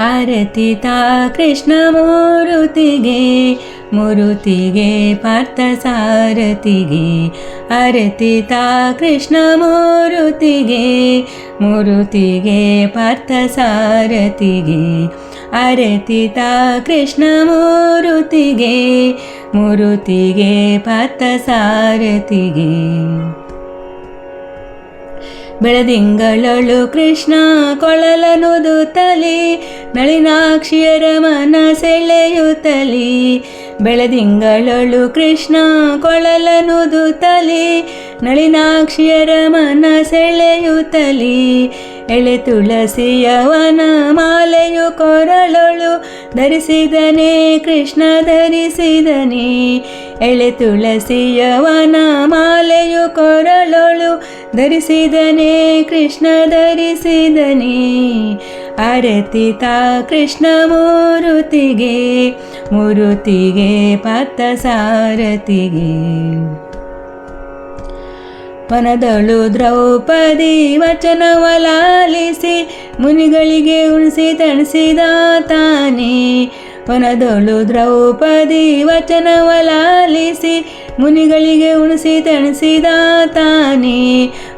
ಆರತಿ ತಾ ಕೃಷ್ಣ ಮೂರುತಿಗೆ ಮೂರುತಿಗೆ ಪಾರ್ಥ ಸಾರಥಿಗೆ ಆರತಿ ತಾ ಕೃಷ್ಣ ಮೂರುತಿಗೆ ಮೂರುತಿಗೆ ಪಾರ್ಥ ಸಾರಥಿಗೆ ಆರತಿ ತಾ ಕೃಷ್ಣ ಮೂರುತಿಗೆ ಮೂರುತಿಗೆ ಪಾರ್ಥ ಸಾರಥಿಗೆ ಬೆಳದಿಂಗಳಳು ಕೃಷ್ಣ ಕೊಳಲನುದುತ್ತಲಿ ನಳಿನಾಕ್ಷಿಯರ ಮನ ಸೆಳೆಯುತ್ತಲಿ ಬೆಳದಿಂಗಳಳು ಕೃಷ್ಣ ಕೊಳಲನುದುತ್ತಲಿ ನಳಿನಾಕ್ಷಿಯರ ಮನ ಸೆಳೆಯುತ್ತಲಿ ಎಳೆ ತುಳಸಿಯವನ ಮಾಲೆಯು ಕೊರಳೊಳು ಧರಿಸಿದನೇ ಕೃಷ್ಣ ಧರಿಸಿದನೇ ಎಳೆ ತುಳಸಿಯವನ ಮಾಲೆಯು ಕೊರಳೊಳು ಧರಿಸಿದನೇ ಕೃಷ್ಣ ಧರಿಸಿದನೇ ಆರತಿ ತಾ ಕೃಷ್ಣ ಮೂರುತಿಗೆ ಮೂರುತಿಗೆ ಪಾರ್ಥ ಸಾರಥಿಗೆ ವನದಳು ದ್ರೌಪದಿ ವಚನವಲಾಲಿಸಿ ಮುನಿಗಳಿಗೆ ಉಣಿಸಿ ತಣಿಸಿದ ತಾನೇ ವನದಳು ದ್ರೌಪದಿ ವಚನವಲಾಲಿಸಿ ಮುನಿಗಳಿಗೆ ಉಣಿಸಿ ತಣಿಸಿದ ತಾನೇ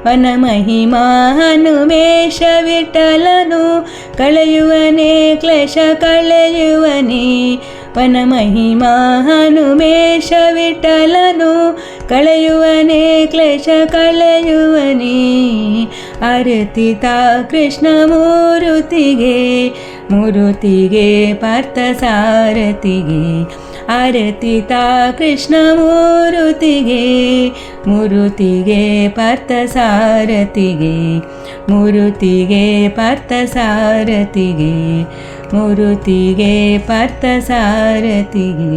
ವನ ಮಹಿಮಾ ಹನುಮೇಶ ವಿಠಲನು ಕಳೆಯುವನೇ ಕ್ಲೇಶ ಕಳೆಯುವನೇ ವನ ಮಹಿಮಾ ಹನುಮೇಶ ವಿಠಲನು ಕಳೆಯುವನೇ ಕ್ಲೇಶ ಕಳೆಯುವನೇ ಆರತಿ ತಾ ಕೃಷ್ಣ ಮೂರುತಿಗೆ ಮೂರುತಿಗೆ ಪಾರ್ಥ ಸಾರಥಿಗೆ ಆರತಿ ತಾ ಕೃಷ್ಣ ಮೂರುತಿಗೆ ಮೂರುತಿಗೆ ಪಾರ್ಥ ಸಾರಥಿಗೆ ಮೂರುತಿಗೆ ಪಾರ್ಥ ಸಾರಥಿಗೆ ಮೂರುತಿಗೆ ಪಾರ್ಥ ಸಾರಥಿಗೆ